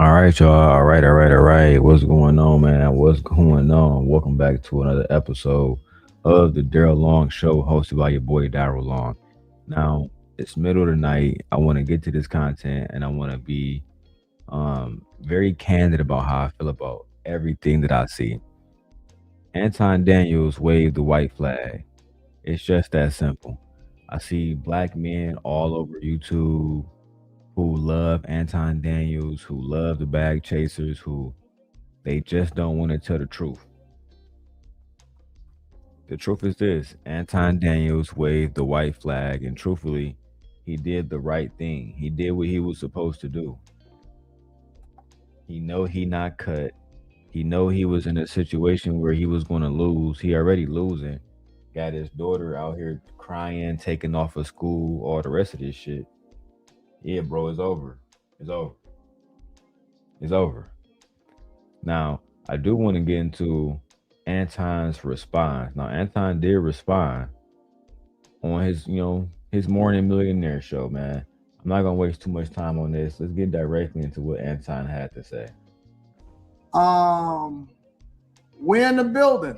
All right, y'all. All right. What's going on, man? What's going on? Welcome back to another episode of the Darrel Long Show, hosted by your boy Darrel Long. Now, it's middle of the night. I want to get to this content, and I want to be very candid about how I feel about everything that I see. Anton Daniels waved the white flag. It's just that simple. I see black men all over YouTube who love Anton Daniels, who love the bag chasers, who they just don't want to tell the truth. The truth is this: Anton Daniels waved the white flag, and truthfully, he did the right thing. He did what he was supposed to do. He know he not cut. He know he was in a situation where he was going to lose. He already losing. Got his daughter out here crying, taking off of school, all the rest of this shit. Yeah, bro, it's over. It's over. It's over. Now, I do want to get into Anton's response. Now, Anton did respond on his morning millionaire show, man. I'm not gonna waste too much time on this. Let's get directly into what Anton had to say. Um, we're in the building.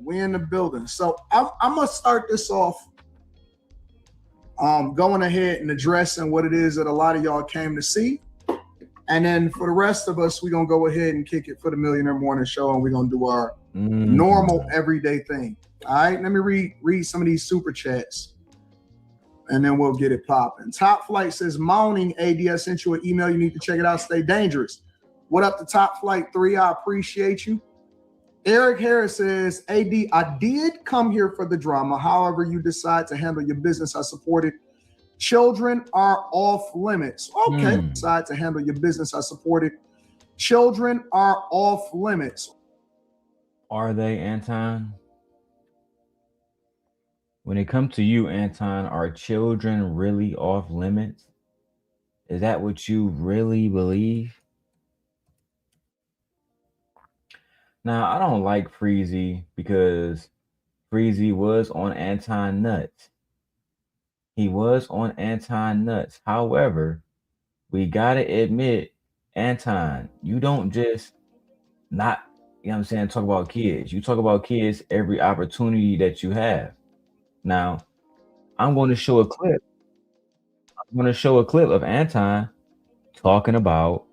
We're in the building. So I'm gonna start this off. Going ahead and addressing what it is that a lot of y'all came to see. And then for the rest of us, we're going to go ahead and kick it for the Millionaire Morning Show, and we're going to do our normal everyday thing. All right, let me read some of these super chats, and then we'll get it popping. Top Flight says, "Moaning, AD, I sent you an email. You need to check it out. Stay dangerous." What up to Top Flight 3? I appreciate you. Eric Harris says, "AD, I did come here for the drama. However you decide to handle your business, I support it. Children are off limits." Okay, decide to handle your business, I support it. Children are off limits. Are they, Anton? When it comes to you, Anton, are children really off limits? Is that what you really believe? Now, I don't like Freezy because Freezy was on Anton Nuts. He was on Anton Nuts. However, we gotta admit, Anton, you don't just not, talk about kids. You talk about kids every opportunity that you have. Now, I'm going to show a clip. I'm going to show a clip of Anton talking about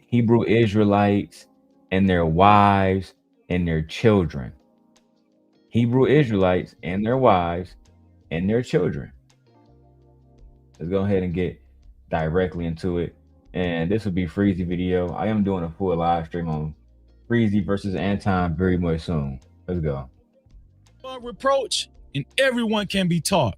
Hebrew Israelites and their wives and their children. Hebrew Israelites and their wives and their children. Let's go ahead and get directly into it. And this will be Freezy video. I am doing a full live stream on Freezy versus Anton very much soon. Let's go. Reproach, and everyone can be taught.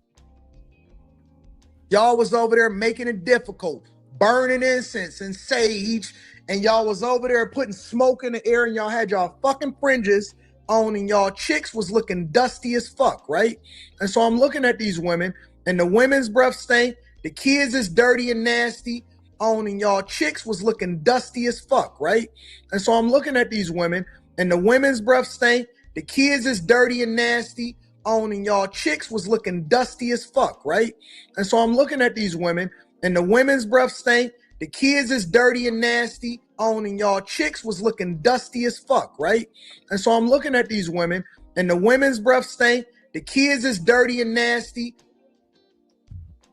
Y'all was over there making it difficult, burning incense and sage, and y'all was over there putting smoke in the air, and y'all had y'all fucking fringes on, and y'all chicks was looking dusty as fuck, right? And so I'm looking at these women, and the women's breath stink, the kids is dirty and nasty on, and y'all chicks was looking dusty as fuck, right? And so I'm looking at these women, and the women's breath stink, the kids is dirty and nasty on, and y'all chicks was looking dusty as fuck, right? And so I'm looking at these women, and the women's breath stink, the kids is dirty and nasty on, and y'all chicks was looking dusty as fuck, right? And so I'm looking at these women, and the women's breath stink, the kids is dirty and nasty.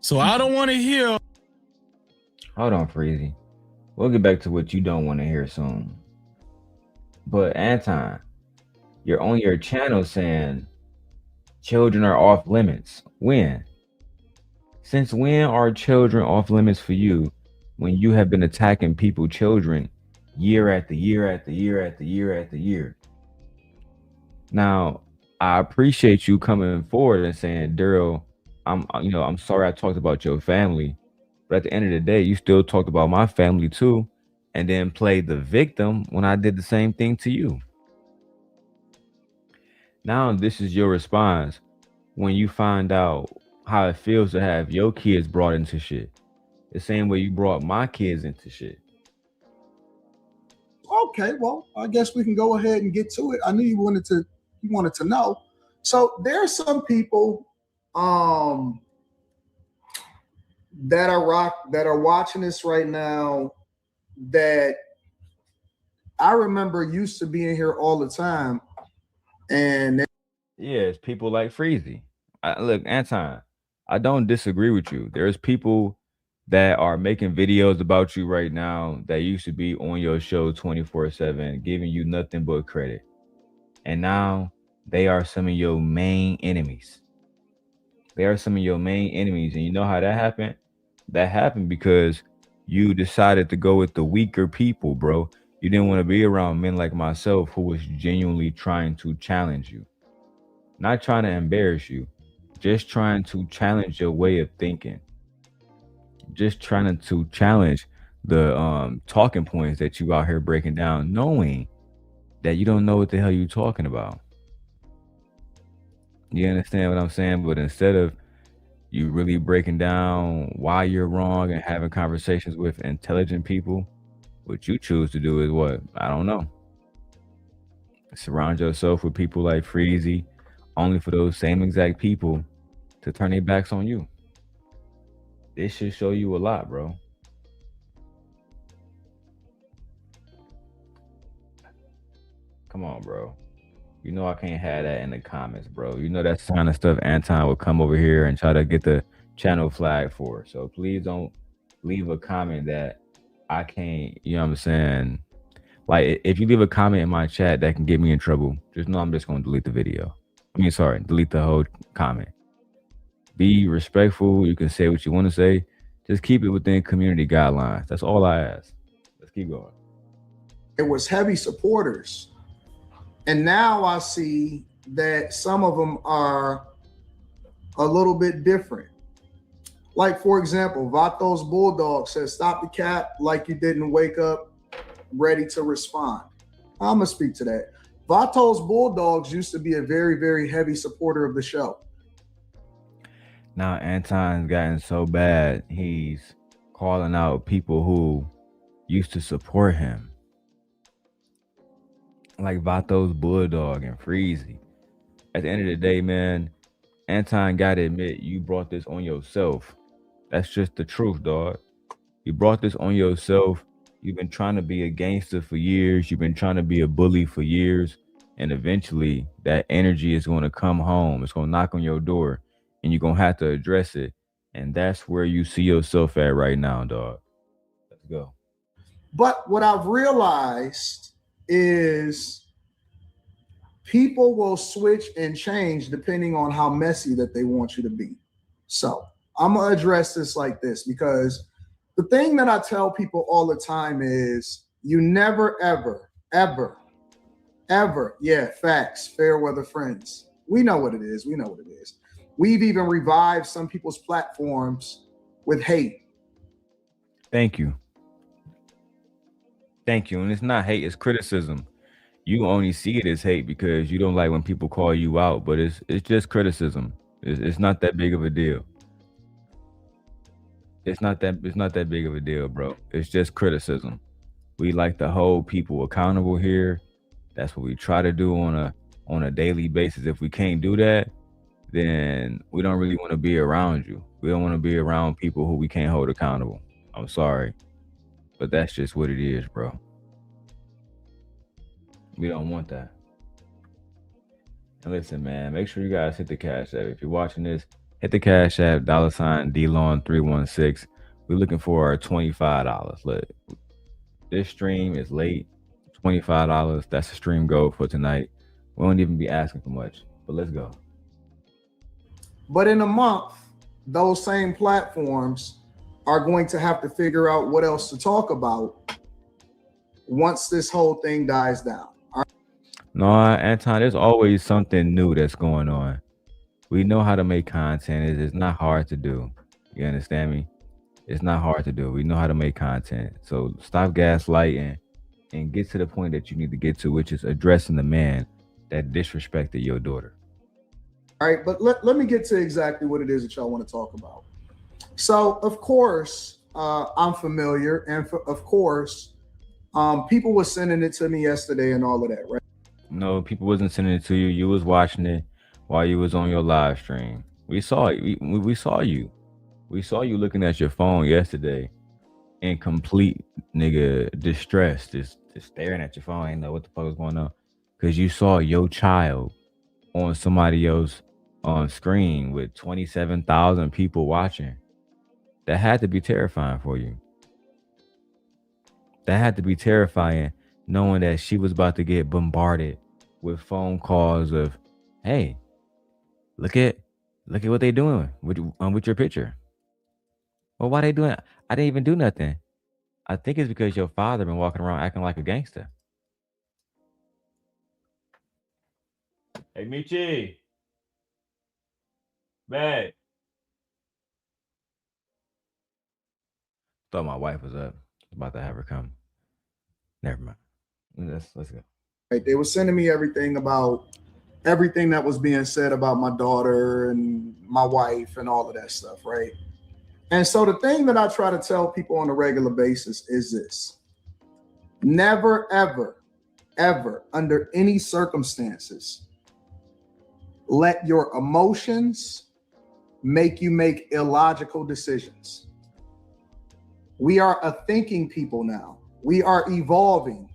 So I don't want to hear. Hold on, Freezy. We'll get back to what you don't want to hear soon. But Anton, you're on your channel saying children are off limits. When? Since when are children off limits for you when you have been attacking people, children, year after year after year after year after year? Now, I appreciate you coming forward and saying, Darrel, I'm sorry I talked about your family, but at the end of the day, you still talked about my family too, and then played the victim when I did the same thing to you. Now, this is your response when you find out how it feels to have your kids brought into shit. The same way you brought my kids into shit. Okay, well, I guess we can go ahead and get to it. I knew you wanted to know. So there are some people that are watching this right now that I remember used to being here all the time, and Yeah, it's people like Freezy. Look, Anton, I don't disagree with you. There's people that are making videos about you right now that used to be on your show 24/7, giving you nothing but credit. And now they are some of your main enemies. They are some of your main enemies. And you know how that happened? That happened because you decided to go with the weaker people, bro. You didn't want to be around men like myself who was genuinely trying to challenge you, not trying to embarrass you, just trying to challenge your way of thinking, just trying to challenge the talking points that you out here breaking down, knowing that you don't know what the hell you talking about. You understand what I'm saying? But instead of you really breaking down why you're wrong and having conversations with intelligent people, what you choose to do is what? I don't know. Surround yourself with people like Freezy, only for those same exact people to turn their backs on you. This should show you a lot, bro. Come on, bro. You know I can't have that in the comments, bro. You know that's the kind of stuff Anton would come over here and try to get the channel flag for. So please don't leave a comment that I can't, you know what I'm saying? Like, if you leave a comment in my chat that can get me in trouble, just know I'm just going to delete the video. Delete the whole comment. Be respectful. You can say what you want to say. Just keep it within community guidelines. That's all I ask. Let's keep going. it was heavy supporters. And now I see that some of them are a little bit different. Like, for example, Vatos Bulldog says, stop the cap like you didn't wake up ready to respond. I'm going to speak to that. Vatos Bulldogs used to be a very, very heavy supporter of the show. Now Anton's gotten so bad, he's calling out people who used to support him. Like Vatos Bulldog and Freezy. At the end of the day, man, Anton gotta admit you brought this on yourself. That's just the truth, dog. You brought this on yourself. You've been trying to be a gangster for years. You've been trying to be a bully for years. And eventually that energy is going to come home. It's going to knock on your door and you're going to have to address it. And that's where you see yourself at right now, dog. Let's go. But what I've realized is people will switch and change depending on how messy that they want you to be. So I'm going to address this like this, because the thing that I tell people all the time is you never, ever, ever, ever, yeah, facts, fair weather friends. We know what it is. We know what it is. We've even revived some people's platforms with hate. Thank you. Thank you. And it's not hate, it's criticism. You only see it as hate because you don't like when people call you out, but it's just criticism. It's not that big of a deal. It's not that big of a deal, bro. It's just criticism. We like to hold people accountable here. That's what we try to do on a daily basis. If we can't do that, then we don't really want to be around you. We don't want to be around people who we can't hold accountable. I'm sorry, but that's just what it is, bro. We don't want that. And listen, man, make sure you guys hit the Cash App. If you're watching this, hit the Cash App, $DLon316. We're looking for our $25. Look, this stream is late. $25. That's the stream goal for tonight. We won't even be asking for much, but let's go. But in a month, those same platforms are going to have to figure out what else to talk about once this whole thing dies down. No, Anton, there's always something new that's going on. We know how to make content. It's not hard to do. You understand me? It's not hard to do. We know how to make content. So stop gaslighting and get to the point that you need to get to, which is addressing the man that disrespected your daughter. All right, but let me get to exactly what it is that y'all want to talk about. So, of course, I'm familiar. And of course, people were sending it to me yesterday and all of that, right? No, people wasn't sending it to you. You was watching it while you was on your live stream. We saw it. We saw you. We saw you looking at your phone yesterday. in complete nigga distress, just staring at your phone, ain't know what the fuck was going on, because you saw your child on somebody else on screen with 27,000 people watching. That had to be terrifying for you. That had to be terrifying, knowing that she was about to get bombarded with phone calls of, "Hey, look at what they doing with your picture." Well, why they doing it? I didn't even do nothing. I think it's because your father been walking around acting like a gangster. Hey, Michi, man. Thought my wife was up. About to have her come. Never mind. Let's go. Right? They were sending me everything about everything that was being said about my daughter and my wife and all of that stuff, right? And so the thing that I try to tell people on a regular basis is this: never, ever, ever, under any circumstances, let your emotions make you make illogical decisions. We are a thinking people now. We are evolving.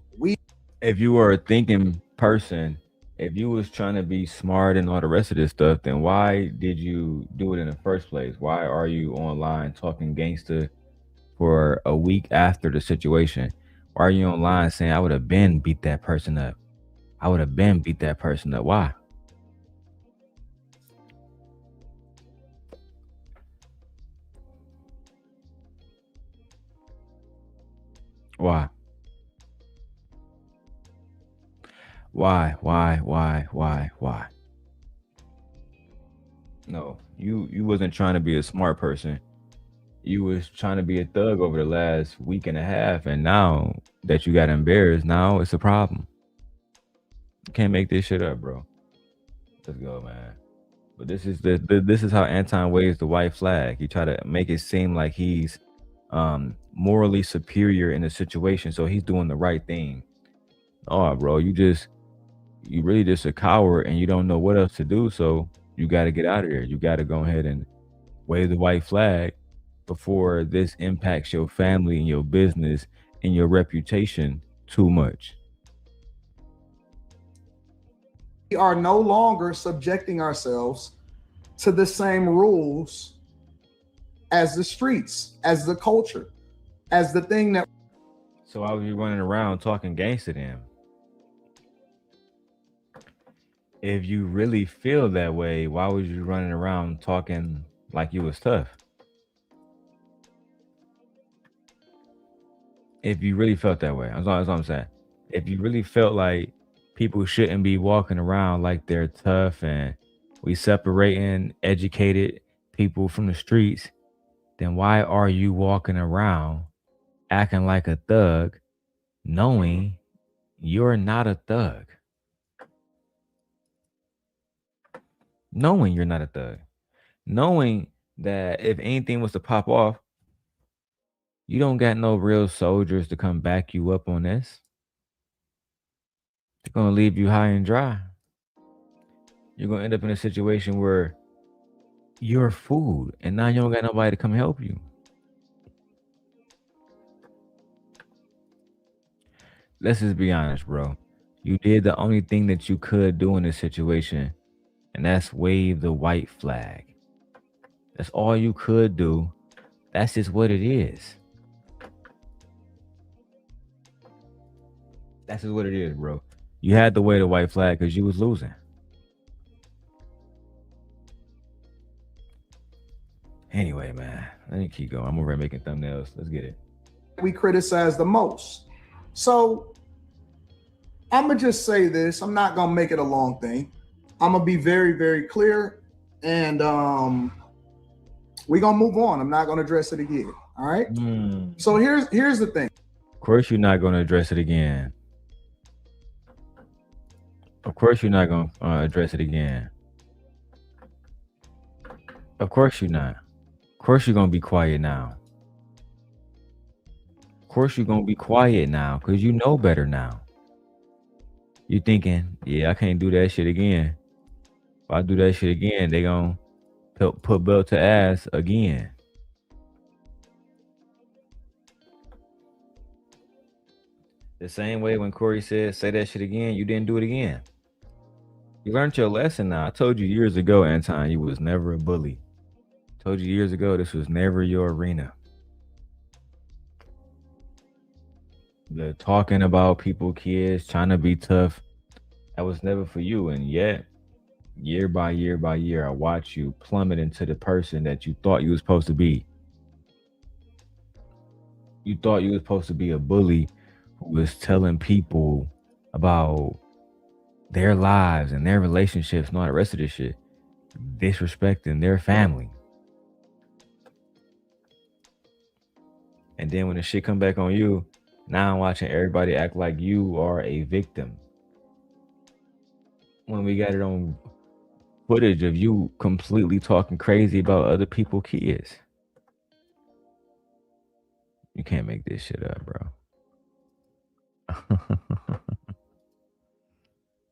If you were a thinking person, if you was trying to be smart and all the rest of this stuff, then why did you do it in the first place? Why are you online talking gangster for a week after the situation? Why are you online saying I would have been beat that person up? I would have been beat that person up. Why? Why? Why? No, you wasn't trying to be a smart person. You was trying to be a thug over the last week and a half, and now that you got embarrassed, now it's a problem. You can't make this shit up, bro. Let's go, man. But this is this is how Anton waves the white flag. He try to make it seem like he's morally superior in the situation, so he's doing the right thing. Oh, bro, you really just a coward and you don't know what else to do, so you got to get out of there. You got to go ahead and wave the white flag before this impacts your family and your business and your reputation too much. We are no longer subjecting ourselves to the same rules as the streets, as the culture, as the thing that. So why was you running around talking gangster then? If you really feel that way, why was you running around talking like you was tough? If you really felt that way, that's all I'm saying. If you really felt like people shouldn't be walking around like they're tough and we separating educated people from the streets, then why are you walking around acting like a thug knowing you're not a thug? Knowing you're not a thug. Knowing that if anything was to pop off, you don't got no real soldiers to come back you up on this. They're going to leave you high and dry. You're going to end up in a situation where you're food and now you don't got nobody to come help you. Let's just be honest, bro. You did the only thing that you could do in this situation, and that's wave the white flag. That's all you could do. That's just what it is. That's just what it is, bro. You had to wave the white flag because you was losing. Anyway, man, let me keep going. I'm over here making thumbnails. Let's get it. We criticize the most. So I'm going to just say this. I'm not going to make it a long thing. I'm going to be very, very clear. And we're going to move on. I'm not going to address it again. All right. So here's the thing. Of course, you're not going to address it again. Of course, you're not going to address it again. Of course, you're not. Of course, you're going to be quiet now. Of course, you're going to be quiet now because you know better now. You're thinking, yeah, I can't do that shit again. If I do that shit again, they going to put belt to ass again. The same way when Corey said, say that shit again, you didn't do it again. You learned your lesson now. I told you years ago, Anton, you was never a bully. I told you years ago, this was never your arena. The talking about people, kids, trying to be tough, that was never for you. And yet, year by year by year, I watch you plummet into the person that you thought you was supposed to be. You thought you was supposed to be a bully who was telling people about their lives and their relationships and all the rest of this shit, disrespecting their family. And then when the shit come back on you, now I'm watching everybody act like you are a victim. When we got it on footage of you completely talking crazy about other people's kids. You can't make this shit up, bro.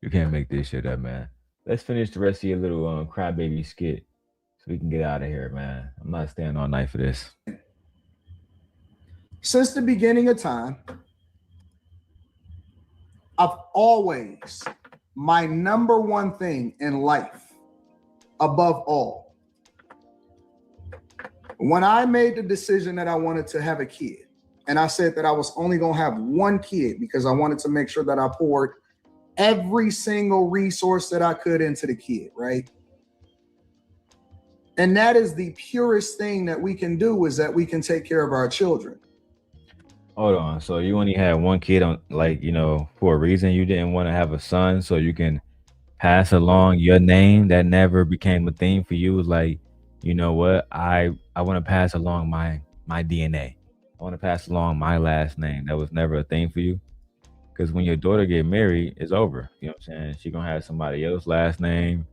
You can't make this shit up, man. Let's finish the rest of your little crybaby skit so we can get out of here, man. I'm not staying all night for this. Since the beginning of time, I've always, my number one thing in life, above all, when I made the decision that I wanted to have a kid, and I said that I was only going to have one kid because I wanted to make sure that I poured every single resource that I could into the kid, right? And that is the purest thing that we can do, is that we can take care of our children. Hold on. So you only had one kid on, like, you know, for a reason. You didn't want to have a son so you can pass along your name. That never became a thing for you. It was like, you know what? I want to pass along my DNA. I want to pass along my last name. That was never a thing for you. Because when your daughter get married, it's over. You know what I'm saying? She gonna have somebody else's last name,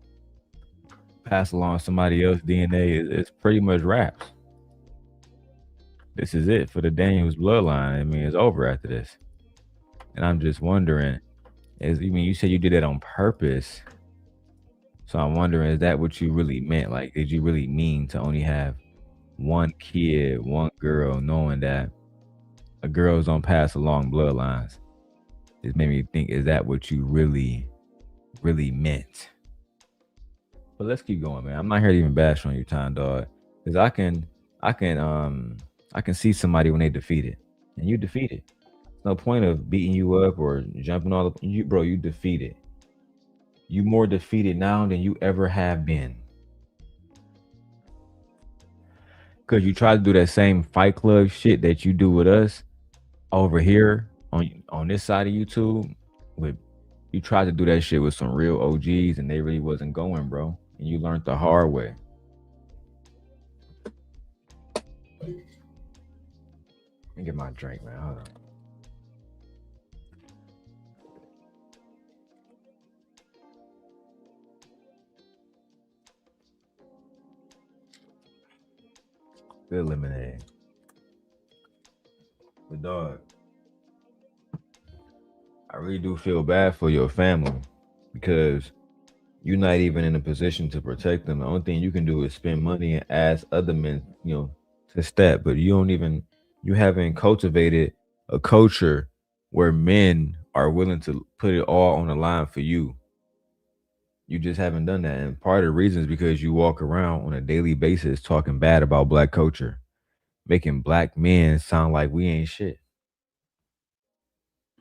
pass along somebody else's DNA. It's pretty much wraps. This is it for the Daniels bloodline. I mean, it's over after this. And I'm just wondering, you said you did that on purpose. So I'm wondering, is that what you really meant? Like, did you really mean to only have one kid, one girl, knowing that a girl's gonna pass along bloodlines? It made me think, is that what you really, really meant? But let's keep going, man. I'm not here to even bash on your time, dog. Because I can see somebody when they defeated. And you defeated. No point of beating you up or jumping all up. You defeated. You more defeated now than you ever have been. Because you try to do that same Fight Club shit that you do with us over here on this side of YouTube. You tried to do that shit with some real OGs and they really wasn't going, bro. And you learned the hard way. Let me get my drink, man. Hold on. Good lemonade. But dog, I really do feel bad for your family because you're not even in a position to protect them. The only thing you can do is spend money and ask other men, to step. But you haven't cultivated a culture where men are willing to put it all on the line for you. You just haven't done that. And part of the reason is because you walk around on a daily basis talking bad about black culture, making black men sound like we ain't shit.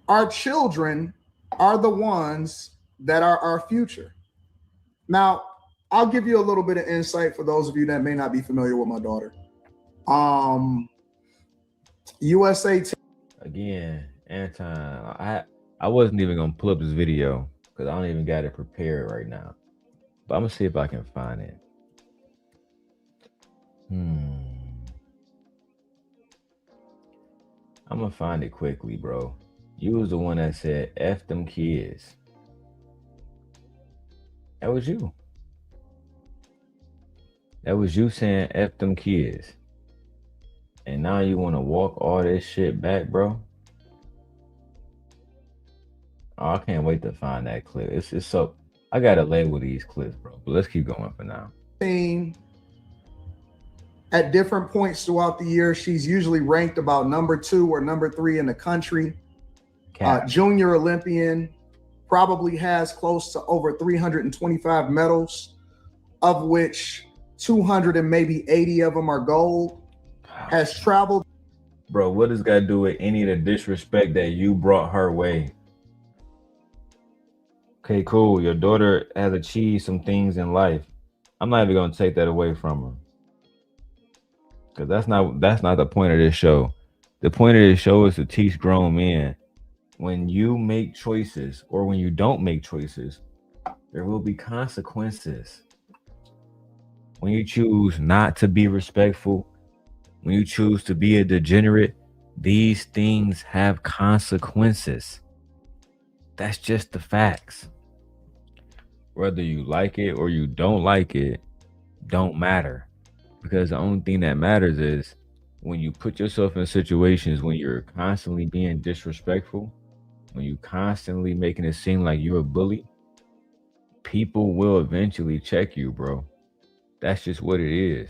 Our children are the ones that are our future. Now, I'll give you a little bit of insight for those of you that may not be familiar with my daughter. USA. Again, Anton, I wasn't even gonna pull up this video because I don't even got it prepared right now. But I'm gonna see if I can find it. I'm gonna find it quickly, bro. You was the one that said F them kids. That was you. That was you saying F them kids. And now you want to walk all this shit back, bro? Oh, I can't wait to find that clip. It's so, I gotta label these clips, bro. But let's keep going for now. At different points throughout the year, she's usually ranked about number 2 or number 3 in the country. Junior Olympian, probably has close to over 325 medals, of which 200 and maybe 80 of them are gold. Has traveled. Bro, what does got to do with any of the disrespect that you brought her way? Okay, cool. Your daughter has achieved some things in life. I'm not even gonna take that away from her. Cause that's not the point of this show. The point of this show is to teach grown men when you make choices or when you don't make choices, there will be consequences. When you choose not to be respectful, when you choose to be a degenerate, these things have consequences. That's just the facts. Whether you like it or you don't like it, don't matter. Because the only thing that matters is when you put yourself in situations when you're constantly being disrespectful, when you constantly making it seem like you're a bully, people will eventually check you, bro. That's just what it is.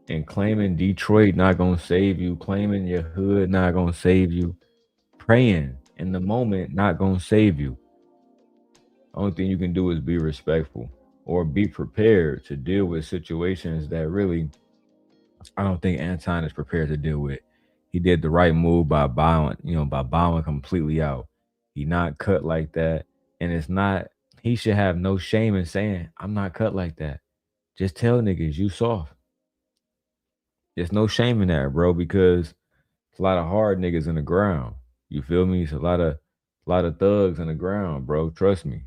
And claiming Detroit not gonna save you, claiming your hood not gonna save you, praying in the moment not gonna save you. Only thing you can do is be respectful or be prepared to deal with situations that really I don't think Anton is prepared to deal with. He did the right move by bowing completely out. He not cut like that. And it's not he should have no shame in saying, I'm not cut like that. Just tell niggas you soft. There's no shame in that, bro, because it's a lot of hard niggas in the ground. You feel me? It's a lot of thugs in the ground, bro. Trust me.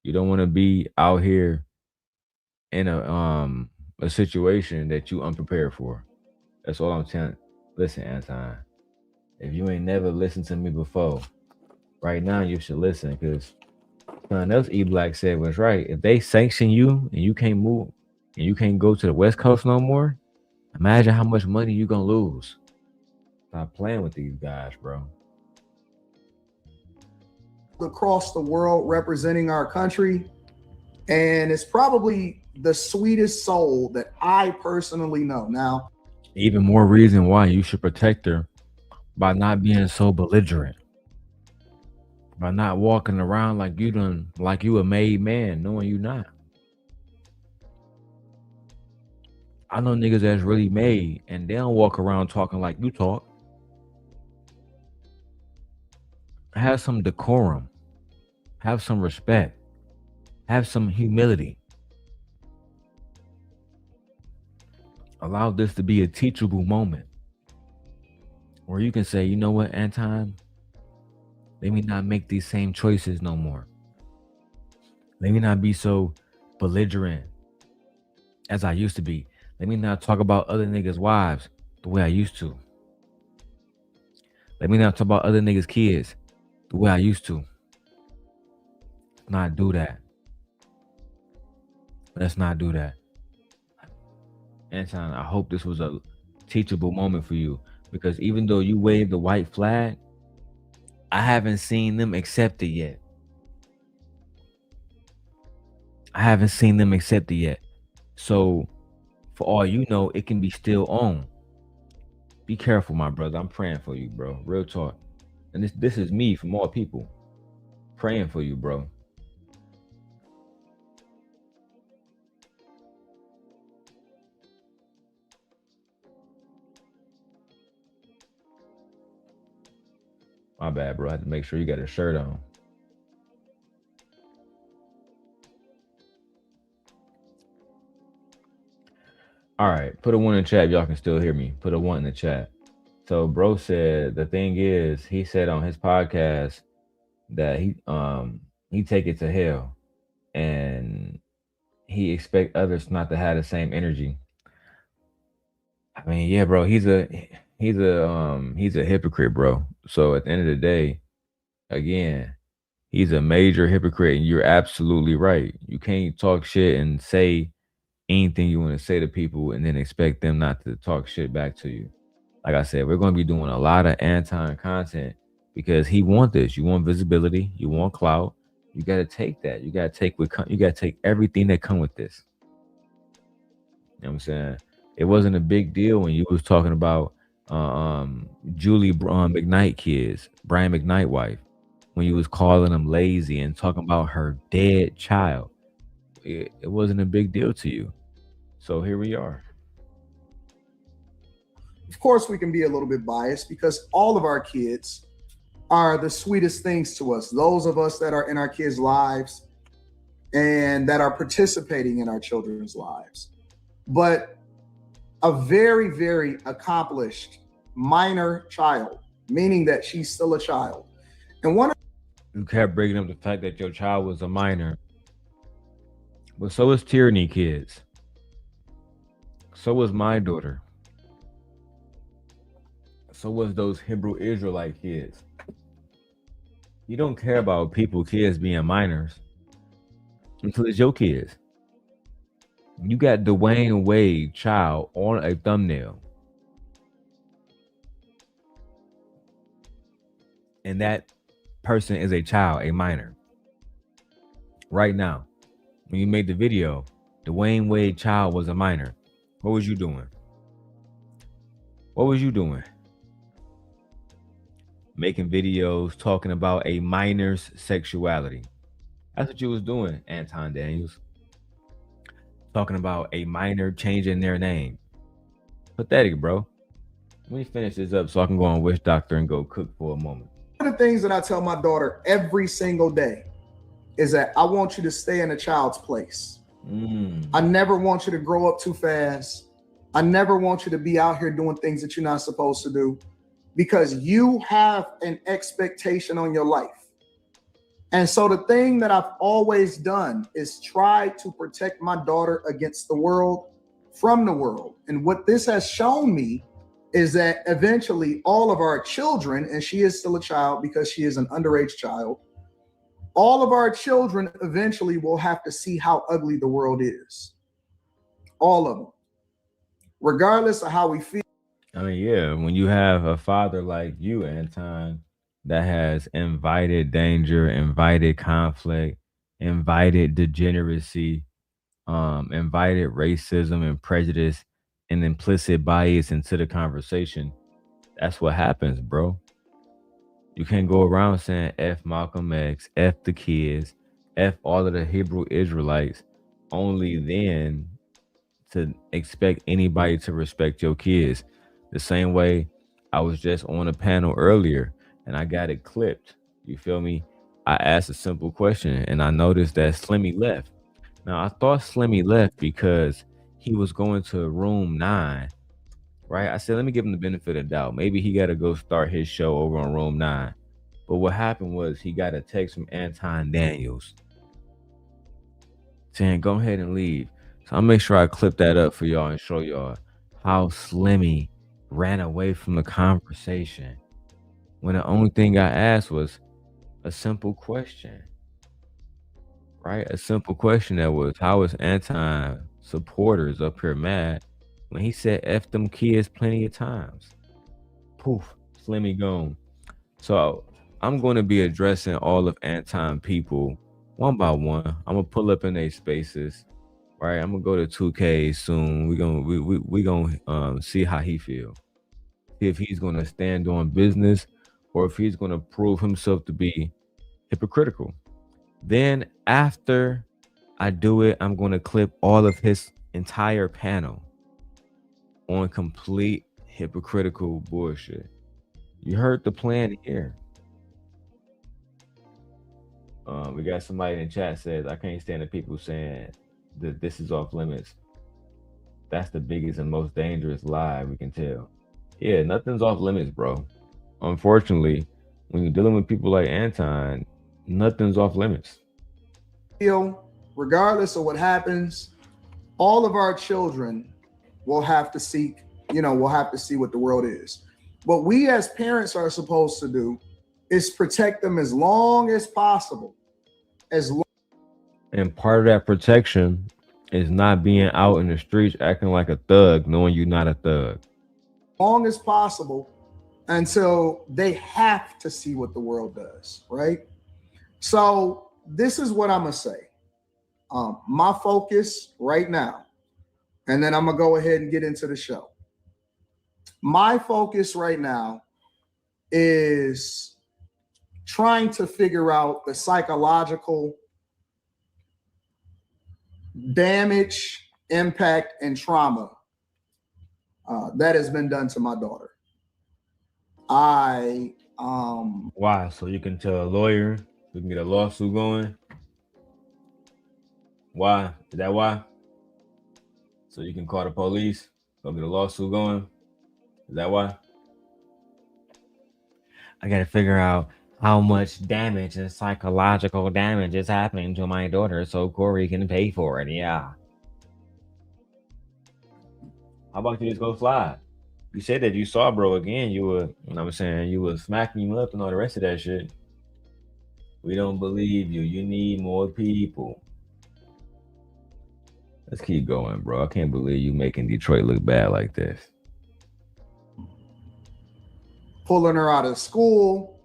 You don't want to be out here in a situation that you unprepared for. That's all I'm telling. Listen, Anton. If you ain't never listened to me before, right now you should listen because something else E Black said was right. If they sanction you and you can't move and you can't go to the West Coast no more, imagine how much money you gonna lose. Stop playing with these guys, bro. Across the world representing our country, and it's probably the sweetest soul that I personally know. Now, Even more reason why you should protect her by not being so belligerent, by not walking around like you a made man, knowing you not. I know niggas that's really made and they don't walk around talking like you talk. Have some decorum, have some respect, have some humility. Allow this to be a teachable moment where you can say, you know what, Anton, let me not make these same choices no more. Let me not be so belligerent as I used to be. Let me not talk about other niggas' wives the way I used to. Let me not talk about other niggas' kids the way I used to. Let's not do that. Let's not do that. Anton, I hope this was a teachable moment for you because even though you waved the white flag, I haven't seen them accept it yet. I haven't seen them accept it yet. So, for all you know, it can be still on. Be careful, my brother. I'm praying for you, bro. Real talk. And this is me from all people. Praying for you, bro. My bad, bro. I had to make sure you got a shirt on. All right, put a one in the chat if y'all can still hear me. Put a one in the chat. So bro said the thing is, he said on his podcast that he take it to hell and he expect others not to have the same energy. I mean, yeah, bro, he's a hypocrite, bro. So at the end of the day, again, he's a major hypocrite, and you're absolutely right. You can't talk shit and say anything you want to say to people and then expect them not to talk shit back to you. Like I said, we're going to be doing a lot of Anton content because he want this. You want visibility, you want clout. You got to take that. You got to take everything that come with this. You know what I'm saying? It wasn't a big deal when you was talking about Julie McKnight kids, Brian McKnight wife, when you was calling them lazy and talking about her dead child. It wasn't a big deal to you. So here we are. Of course, we can be a little bit biased because all of our kids are the sweetest things to us. Those of us that are in our kids' lives and that are participating in our children's lives. But a very, very accomplished minor child, meaning that she's still a child. And one, You kept bringing up the fact that your child was a minor. But so was Tyranny kids. So was my daughter. So was those Hebrew Israelite kids. You don't care about kids being minors until it's your kids. You got Dwayne Wade child on a thumbnail. And that person is a child, a minor. Right now, when you made the video, Dwayne Wade child was a minor. What was you doing? What was you doing? Making videos talking about a minor's sexuality. That's what you was doing, Anton Daniels. Talking about a minor changing their name. Pathetic, bro. Let me finish this up so I can go on Wish Doctor and go cook for a moment. one of the things that I tell my daughter every single day is that I want you to stay in a child's place. I never want you to grow up too fast. I never want you to be out here doing things that you're not supposed to do, because you have an expectation on your life. And so the thing that I've always done is try to protect my daughter against the world, from the world. And what this has shown me is that eventually all of our children, and she is still a child because she is an underage child, all of our children eventually will have to see how ugly the world is. All of them. Regardless of how we feel. I mean, yeah, when you have a father like you, Anton, that has invited danger, invited conflict, invited degeneracy, invited racism and prejudice and implicit bias into the conversation, that's what happens, bro. You can't go around saying F Malcolm X, F the kids, F all of the Hebrew Israelites, only then to expect anybody to respect your kids. The same way I was just on a panel earlier and I got it clipped. You feel me? I asked a simple question and I noticed that Slimmy left. Now I thought Slimmy left because he was going to room 9, right? I said, let me give him the benefit of the doubt. Maybe he got to go start his show over on room 9. But what happened was he got a text from Anton Daniels saying, go ahead and leave. So I'll make sure I clip that up for y'all and show y'all how Slimmy ran away from the conversation when the only thing I asked was a simple question, right? A simple question that was, how is Anton supporters up here mad when he said F them kids plenty of times? Poof, Slimmy gone. So I'm going to be addressing all of Anton people one by one. I'm going to pull up in their spaces, right? I'm going to go to 2K soon. We gonna see how he feel. See if he's going to stand on business or if he's going to prove himself to be hypocritical. Then after I do it, I'm going to clip all of his entire panel on complete hypocritical bullshit. You heard the plan here. We got somebody in the chat says, I can't stand the people saying that this is off limits. That's the biggest and most dangerous lie we can tell. Yeah, nothing's off limits, bro. Unfortunately, when you're dealing with people like Anton, nothing's off limits. Regardless of what happens, all of our children will have to seek, we'll have to see what the world is. What we as parents are supposed to do is protect them as long as possible. And part of that protection is not being out in the streets acting like a thug, knowing you're not a thug. Long as possible until they have to see what the world does, right? So this is what I'm gonna say. My focus right now, and then I'm gonna go ahead and get into the show. My focus right now is trying to figure out the psychological damage, impact, and trauma that has been done to my daughter. Why? So you can tell a lawyer, we can get a lawsuit going. Why? Is that why? So you can call the police, go get a lawsuit going. Is that why? I gotta figure out how much damage and psychological damage is happening to my daughter so Corey can pay for it. Yeah. How about you just go fly? You said that you saw bro again, you were, you know what I'm saying, you were smacking him up and all the rest of that shit. We don't believe you. You need more people. Let's keep going, bro. I can't believe you making Detroit look bad like this. Pulling her out of school,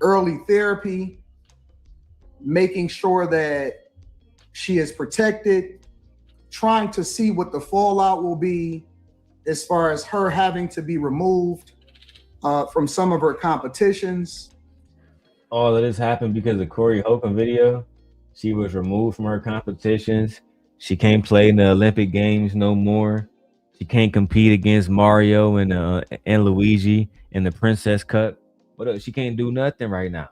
early therapy, making sure that she is protected, trying to see what the fallout will be as far as her having to be removed from some of her competitions. All of this happened because of Corey Holcomb video. She was removed from her competitions. She can't play in the Olympic Games no more. She can't compete against Mario and Luigi in the Princess Cup. What else? She can't do nothing right now.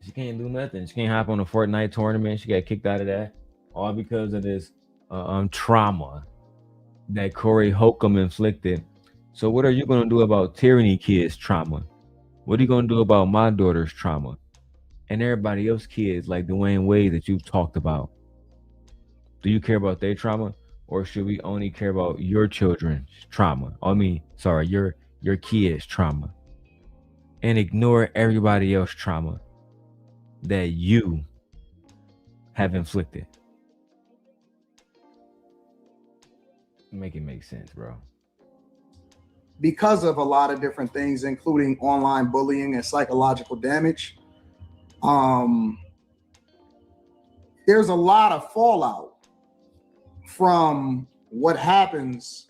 She can't do nothing. She can't hop on a Fortnite tournament. She got kicked out of that, all because of this trauma that Corey Holcomb inflicted. So what are you gonna do about Tyranny Kids' trauma? What are you gonna do about my daughter's trauma and everybody else's kids like Dwayne Wade that you've talked about? Do you care about their trauma, or should we only care about your children's trauma? Your kids' trauma, and ignore everybody else's trauma that you have inflicted? Make it make sense, bro. Because of a lot of different things, including online bullying and psychological damage, there's a lot of fallout from what happens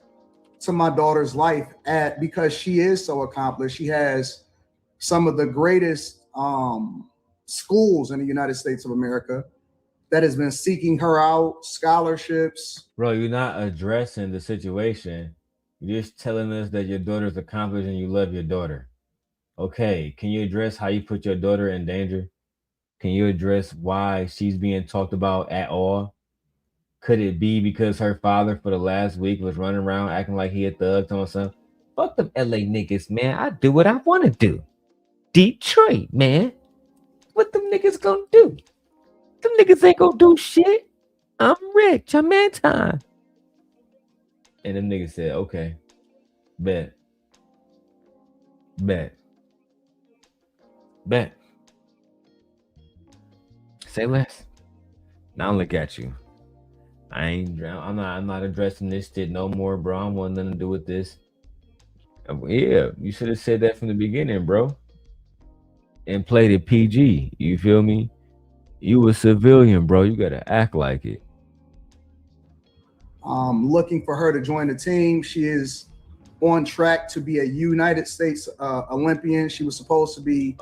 to my daughter's life because she is so accomplished. She has some of the greatest schools in the United States of America that has been seeking her out, scholarships. Bro, you're not addressing the situation. You're just telling us that your daughter's accomplished and you love your daughter. Okay, can you address how you put your daughter in danger? Can you address why she's being talked about at all? Could it be because her father for the last week was running around acting like he a thug on something? Fuck them LA niggas, man. I do what I want to do. Detroit, man. What them niggas gonna do? Them niggas ain't gonna do shit. I'm rich. I'm Anton. And them niggas said, okay, bet. Say less. Now look at you. I'm not addressing this shit no more, bro. I want nothing to do with this. Yeah, you should have said that from the beginning, bro. And played it PG. You feel me? You a civilian, bro. You gotta act like it. Looking for her to join the team. She is on track to be a United States Olympian. She was supposed to be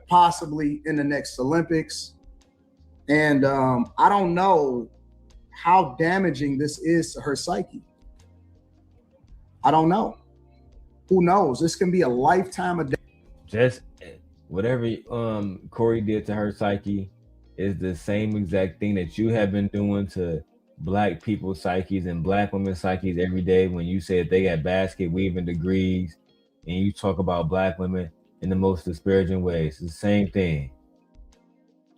possibly in the next Olympics. And I don't know how damaging this is to her psyche. I don't know. Who knows? This can be a lifetime of just whatever Corey did to her psyche is the same exact thing that you have been doing to Black people's psyches and Black women's psyches every day when you said they got basket weaving degrees and you talk about Black women in the most disparaging ways. It's the same thing.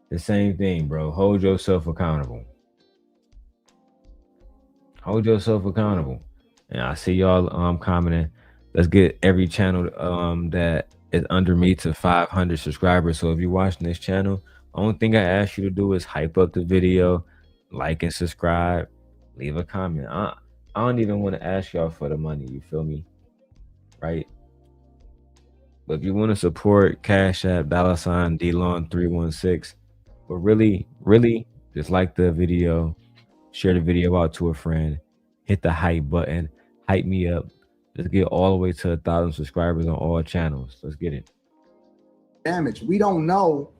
The same thing, bro. Hold yourself accountable. Hold yourself accountable. And I see y'all commenting. Let's get every channel that is under me to 500 subscribers. So if you're watching this channel, only thing I ask you to do is hype up the video, like and subscribe, leave a comment. I don't even want to ask y'all for the money, you feel me? Right? But if you want to support, Cash App, $DLon316. But really, just like the video, share the video out to a friend, hit the hype button, hype me up. Let's get all the way to 1,000 subscribers on all channels. Let's get it. Damage. We don't know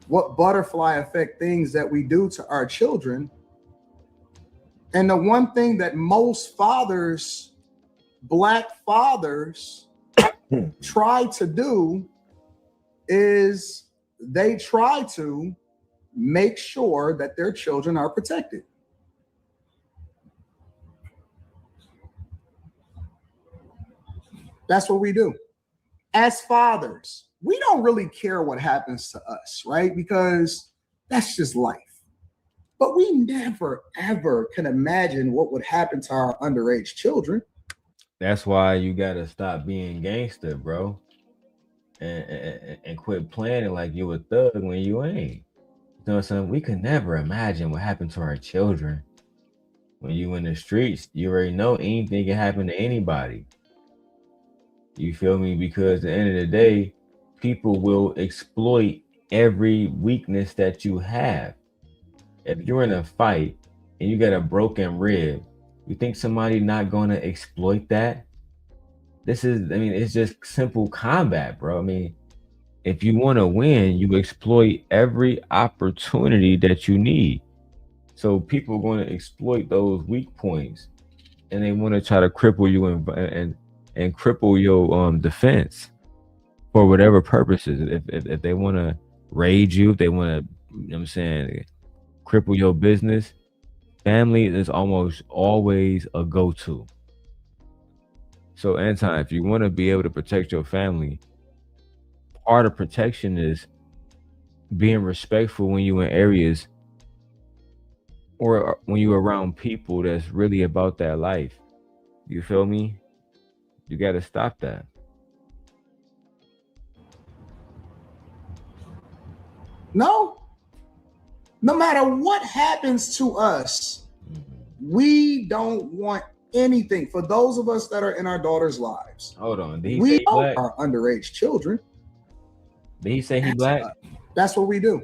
what butterfly effect things that we do to our children. And the one thing that most fathers, Black fathers, try to do is they try to make sure that their children are protected. That's what we do. As fathers, we don't really care what happens to us, right? Because that's just life. But we never, ever can imagine what would happen to our underage children. That's why you gotta stop being gangster, bro, and quit playing it like you a thug when you ain't. You know what I'm saying? We could never imagine what happened to our children. When you in the streets, you already know anything can happen to anybody. You feel me? Because at the end of the day, people will exploit every weakness that you have. If you're in a fight and you got a broken rib, you think somebody not gonna exploit that? It's just simple combat, bro. I mean, if you want to win, you exploit every opportunity that you need. So people are going to exploit those weak points, and they want to try to cripple you and cripple your defense for whatever purposes. If they want to raid you, if they want to, you know what I'm saying, cripple your business, family is almost always a go-to. So Anton, if you want to be able to protect your family, part of protection is being respectful when you're in areas or when you're around people that's really about that life. You feel me? You got to stop that. No matter what happens to us, we don't want anything. For those of us that are in our daughters' lives, hold on, did he we say black? Are underage children. Did he say he black? That's what we do.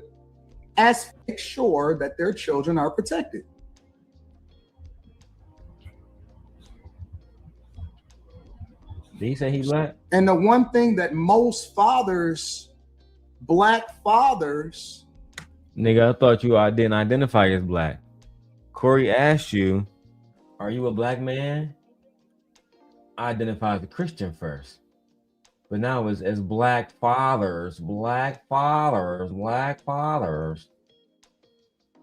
Make sure that their children are protected. Did he say he black? And the one thing that most fathers, Black fathers, nigga, I thought you didn't identify as black. Corey asked you, are you a black man? I identify as a Christian first. But now it's as black fathers.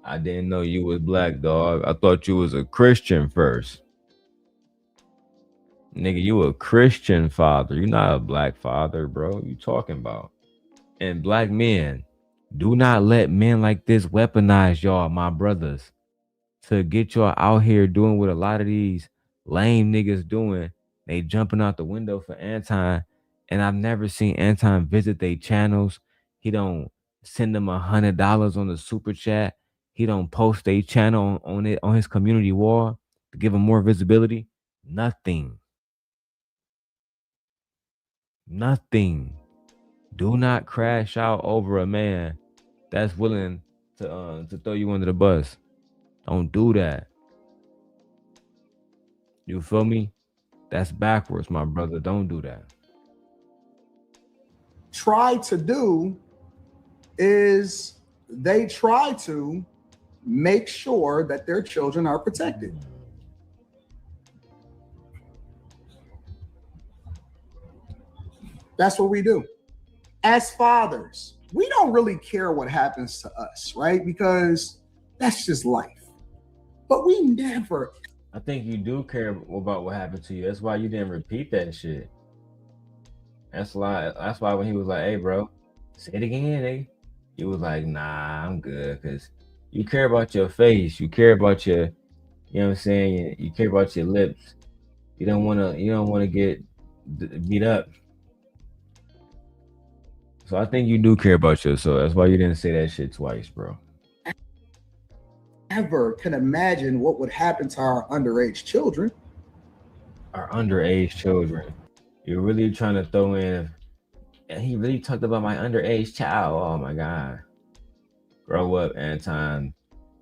I didn't know you was black, dog. I thought you was a Christian first. Nigga, you a Christian father. You're not a black father, bro. You talking about? And black men, do not let men like this weaponize y'all, my brothers, to get y'all out here doing what a lot of these lame niggas doing. They jumping out the window for Anton, and I've never seen Anton visit their channels. He don't send them $100 on the super chat. He don't post their channel on his community wall to give them more visibility. Nothing. Do not crash out over a man that's willing to throw you under the bus. Don't do that. You feel me? That's backwards, my brother. Don't do that. Try to do is they try to make sure that their children are protected. That's what we do. As fathers, we don't really care what happens to us, right? Because that's just life. But we never. I think you do care about what happened to you. That's why you didn't repeat that shit. That's why when he was like, hey, bro, say it again, eh? You was like, nah, I'm good. Because you care about your face. You care about your, you know what I'm saying? You care about your lips. You don't want to get beat up. So I think you do care about yourself. That's why you didn't say that shit twice, bro. Ever can imagine what would happen to our underage children. Our underage children. You're really trying to throw in, and he really talked about my underage child. Oh my God. Grow up, Anton.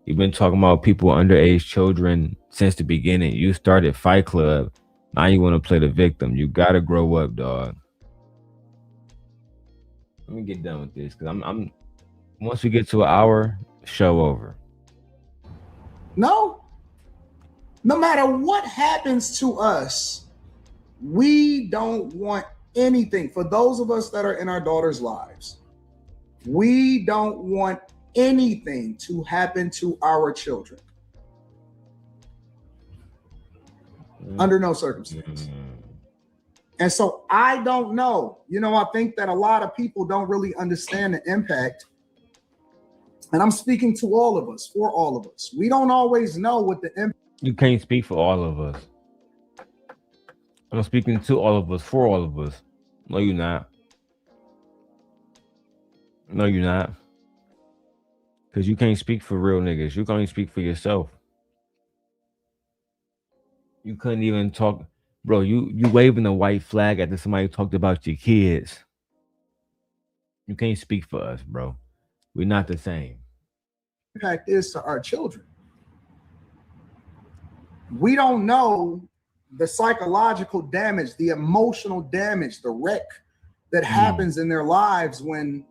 You've been talking about people, underage children, since the beginning. You started Fight Club. Now you want to play the victim. You gotta grow up, dog. Let me get done with this because I'm. Once we get to an hour, show over. No. No matter what happens to us, we don't want anything. For those of us that are in our daughters' lives, we don't want anything to happen to our children. Under no circumstance. And so I don't know. You know, I think that a lot of people don't really understand the impact. And I'm speaking to all of us, for all of us. We don't always know what the impact. You can't speak for all of us. I'm speaking to all of us, for all of us. No, you're not. No, you're not. Because you can't speak for real niggas. You can only speak for yourself. You couldn't even talk. Bro, you waving the white flag after somebody talked about your kids. You can't speak for us, bro. We're not the same. Impact is to our children. We don't know the psychological damage, the emotional damage, the wreck that happens in their lives when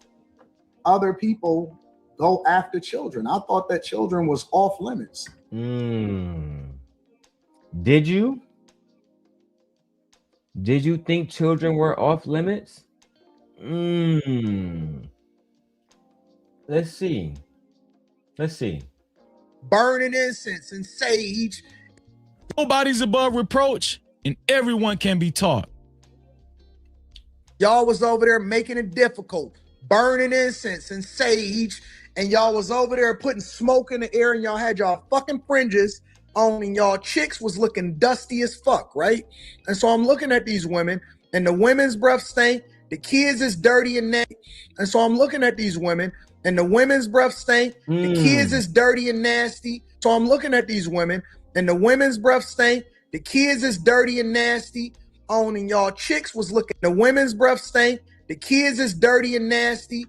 other people go after children. I thought that children was off limits. Did you? Did you think children were off limits? Let's see. Let's see. Burning incense and sage. Nobody's above reproach, and everyone can be taught. Y'all was over there making it difficult, burning incense and sage, and y'all was over there putting smoke in the air, and y'all had y'all fucking fringes on, and y'all chicks was looking dusty as fuck, right? And so I'm looking at these women, and the women's breath stink, the kids is dirty and nasty. And so I'm looking at these women, and the women's breath stink, the kids is dirty and nasty. So I'm looking at these women, and the women's breath stink, the kids is dirty and nasty. On, and y'all chicks was looking, the women's breath stink, the kids is dirty and nasty.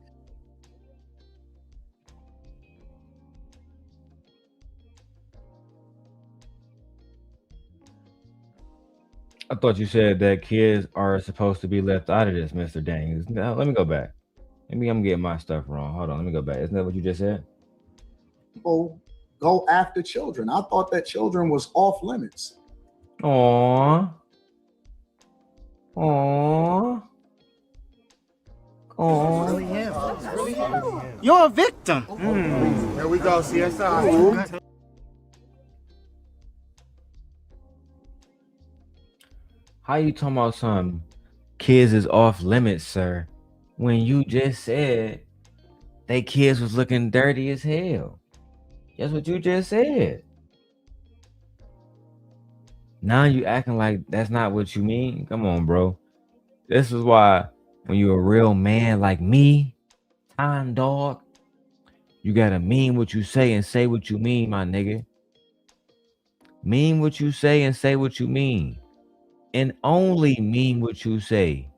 I thought you said that kids are supposed to be left out of this, Mr. Daniels. Now, let me go back. Maybe I'm getting my stuff wrong. Hold on, let me go back. Isn't that what you just said? People go after children. I thought that children was off limits. Aww. Aww. Aww. You're a victim. Here we go, CSI. How you talking about some kids is off limits, sir, when you just said they kids was looking dirty as hell? That's what you just said. Now you acting like that's not what you mean? Come on, bro. This is why when you're a real man like me, time dog, you gotta mean what you say and say what you mean, my nigga. Mean what you say and say what you mean. And only mean what you say.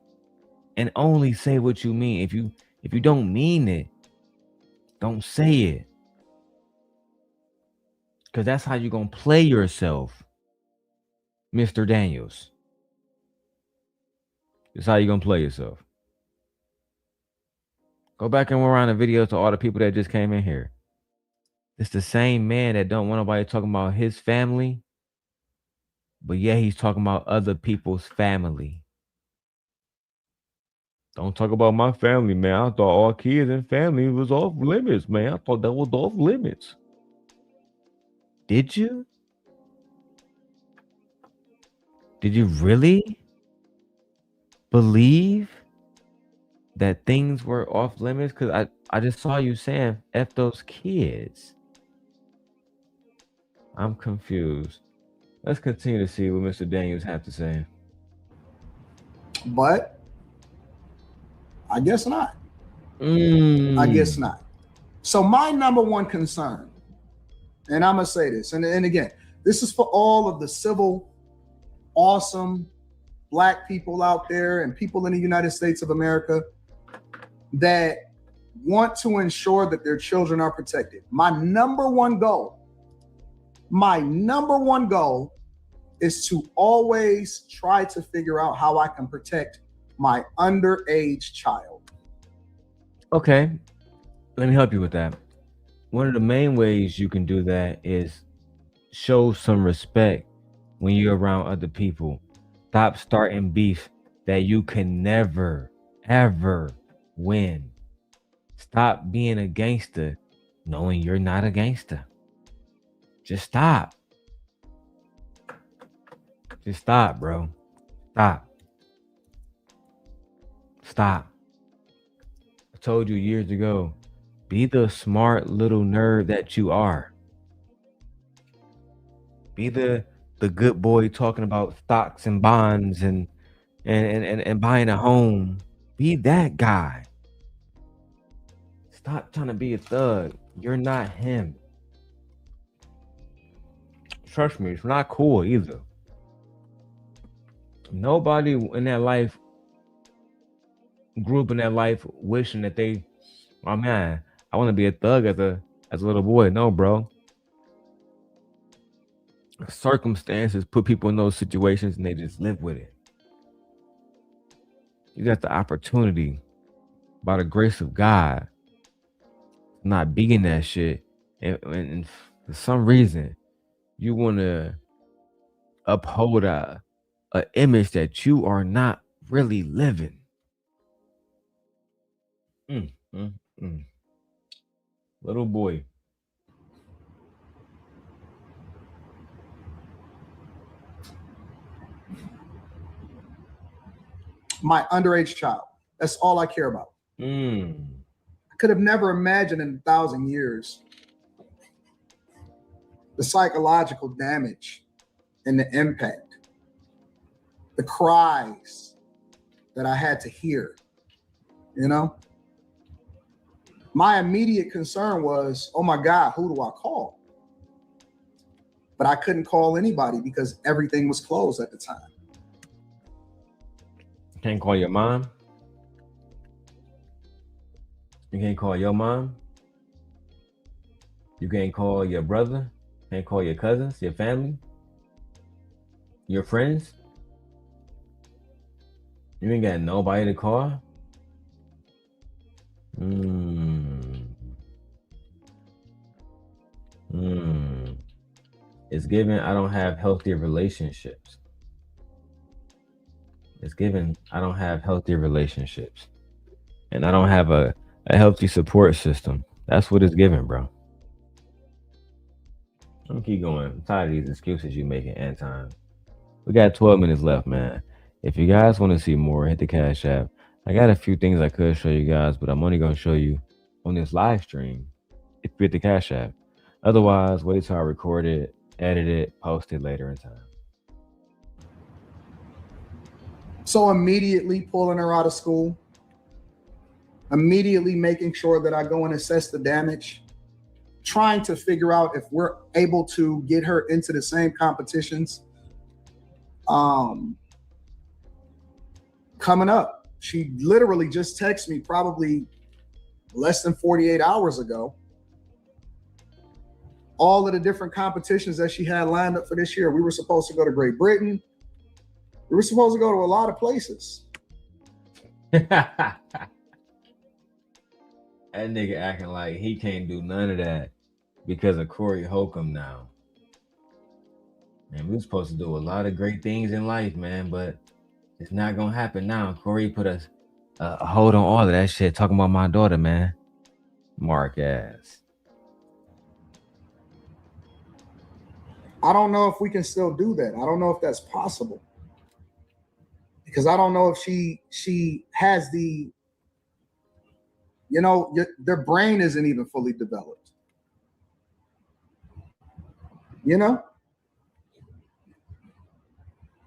And only say what you mean. If you don't mean it, don't say it. Because that's how you're gonna play yourself, Mr. Daniels. That's how you're gonna play yourself. Go back and rewind the video to all the people that just came in here. It's the same man that don't want nobody talking about his family, but yeah, he's talking about other people's family. Don't talk about my family, man. I thought all kids and family was off limits, man. I thought that was off limits. Did you? Did you really believe that things were off limits? Because I just saw you saying F those kids. I'm confused. Let's continue to see what Mr. Daniels have to say. But I guess not. I guess not. So my number one concern, and I'm going to say this, and again, this is for all of the civil, awesome Black people out there and people in the United States of America that want to ensure that their children are protected. My number one goal is to always try to figure out how I can protect my underage child. Okay, let me help you with that. One of the main ways you can do that is show some respect when you're around other people. Stop starting beef that you can never, ever win. Stop being a gangster knowing you're not a gangster. Just stop. Just stop, bro. Stop. Stop. I told you years ago, be the smart little nerd that you are. Be the good boy talking about stocks and bonds and buying a home. Be that guy. Stop trying to be a thug. You're not him. Trust me, it's not cool either. Nobody in that life grew up in that life wishing that they, oh man, I want to be a thug as a little boy. No, bro. Circumstances put people in those situations and they just live with it. You got the opportunity, by the grace of God, not being that shit, and for some reason you want to uphold a image that you are not really living. Little boy. My underage child. That's all I care about. I could have never imagined in 1,000 years the psychological damage and the impact, the cries that I had to hear, you know? My immediate concern was, oh my God, who do I call? But I couldn't call anybody because everything was closed at the time. Can't call your mom? You can't call your mom? You can't call your brother? Can't call your cousins, your family? Your friends? You ain't got nobody to call? It's given I don't have healthy relationships. It's given I don't have healthy relationships. And I don't have a healthy support system. That's what it's given, bro. I'm gonna keep going. I'm tired of these excuses you making, Anton. We got 12 minutes left, man. If you guys want to see more, hit the Cash App. I got a few things I could show you guys, but I'm only gonna show you on this live stream if you hit the Cash App. Otherwise, wait till I record it, edit it, post it later in time. So immediately pulling her out of school, immediately making sure that I go and assess the damage, trying to figure out if we're able to get her into the same competitions. Coming up, she literally just texted me probably less than 48 hours ago. All of the different competitions that she had lined up for this year. We were supposed to go to Great Britain. We were supposed to go to a lot of places. That nigga acting like he can't do none of that because of Corey Holcomb now. Man, we were supposed to do a lot of great things in life, man, but it's not gonna happen now. Corey put a hold on all of that shit talking about my daughter, man. Mark ass. I don't know if we can still do that. I don't know if that's possible. Because I don't know if she has the, you know, their brain isn't even fully developed. You know?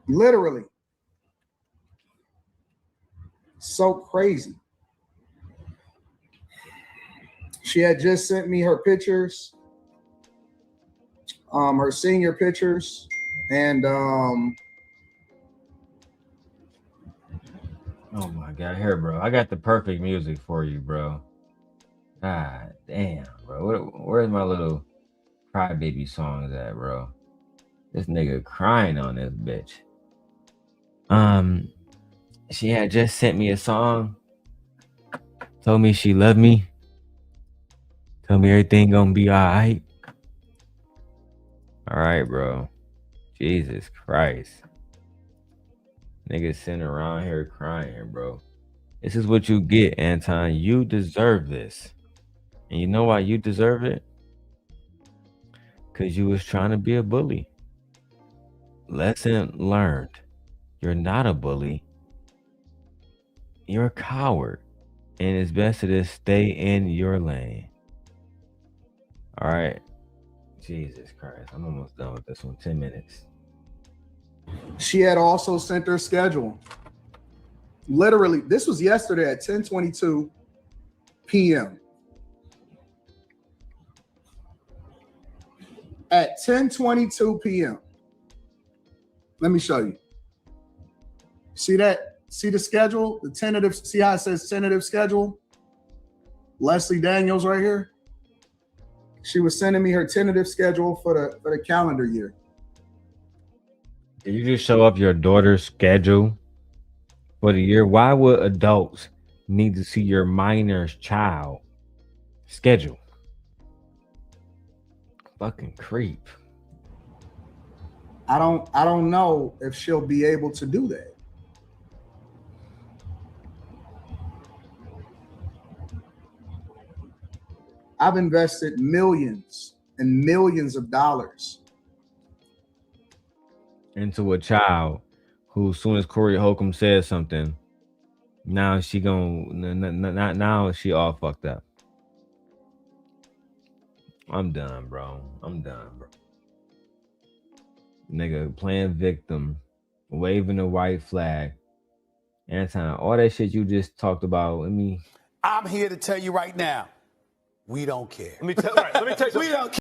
Literally. So crazy. She had just sent me her pictures, her senior pictures, and oh my God, here, bro. I got the perfect music for you, bro. God damn, bro. Where's my little crybaby songs at, bro? This nigga crying on this bitch. She had just sent me a song. Told me she loved me. Told me everything gonna be alright. Alright, bro. Jesus Christ. Niggas sitting around here crying, bro. This is what you get, Anton. You deserve this. And you know why you deserve it? Because you was trying to be a bully. Lesson learned. You're not a bully. You're a coward. And it's best to just stay in your lane. All right. Jesus Christ. I'm almost done with this one. 10 minutes. She had also sent her schedule. Literally, this was yesterday at 10:22 p.m. At 10:22 p.m. Let me show you. See that? See the schedule? The tentative, see how it says tentative schedule? Leslie Daniels right here. She was sending me her tentative schedule for the calendar year. Did you just show up your daughter's schedule for the year? Why would adults need to see your minor's child schedule? Fucking creep. I don't know if she'll be able to do that. I've invested millions and millions of dollars into a child who, as soon as Corey Holcomb says something, now she now she all fucked up. I'm done, bro. Nigga playing victim, waving a white flag. Anton, all that shit you just talked about. I'm here to tell you right now, we don't care. Let me tell you, we don't care.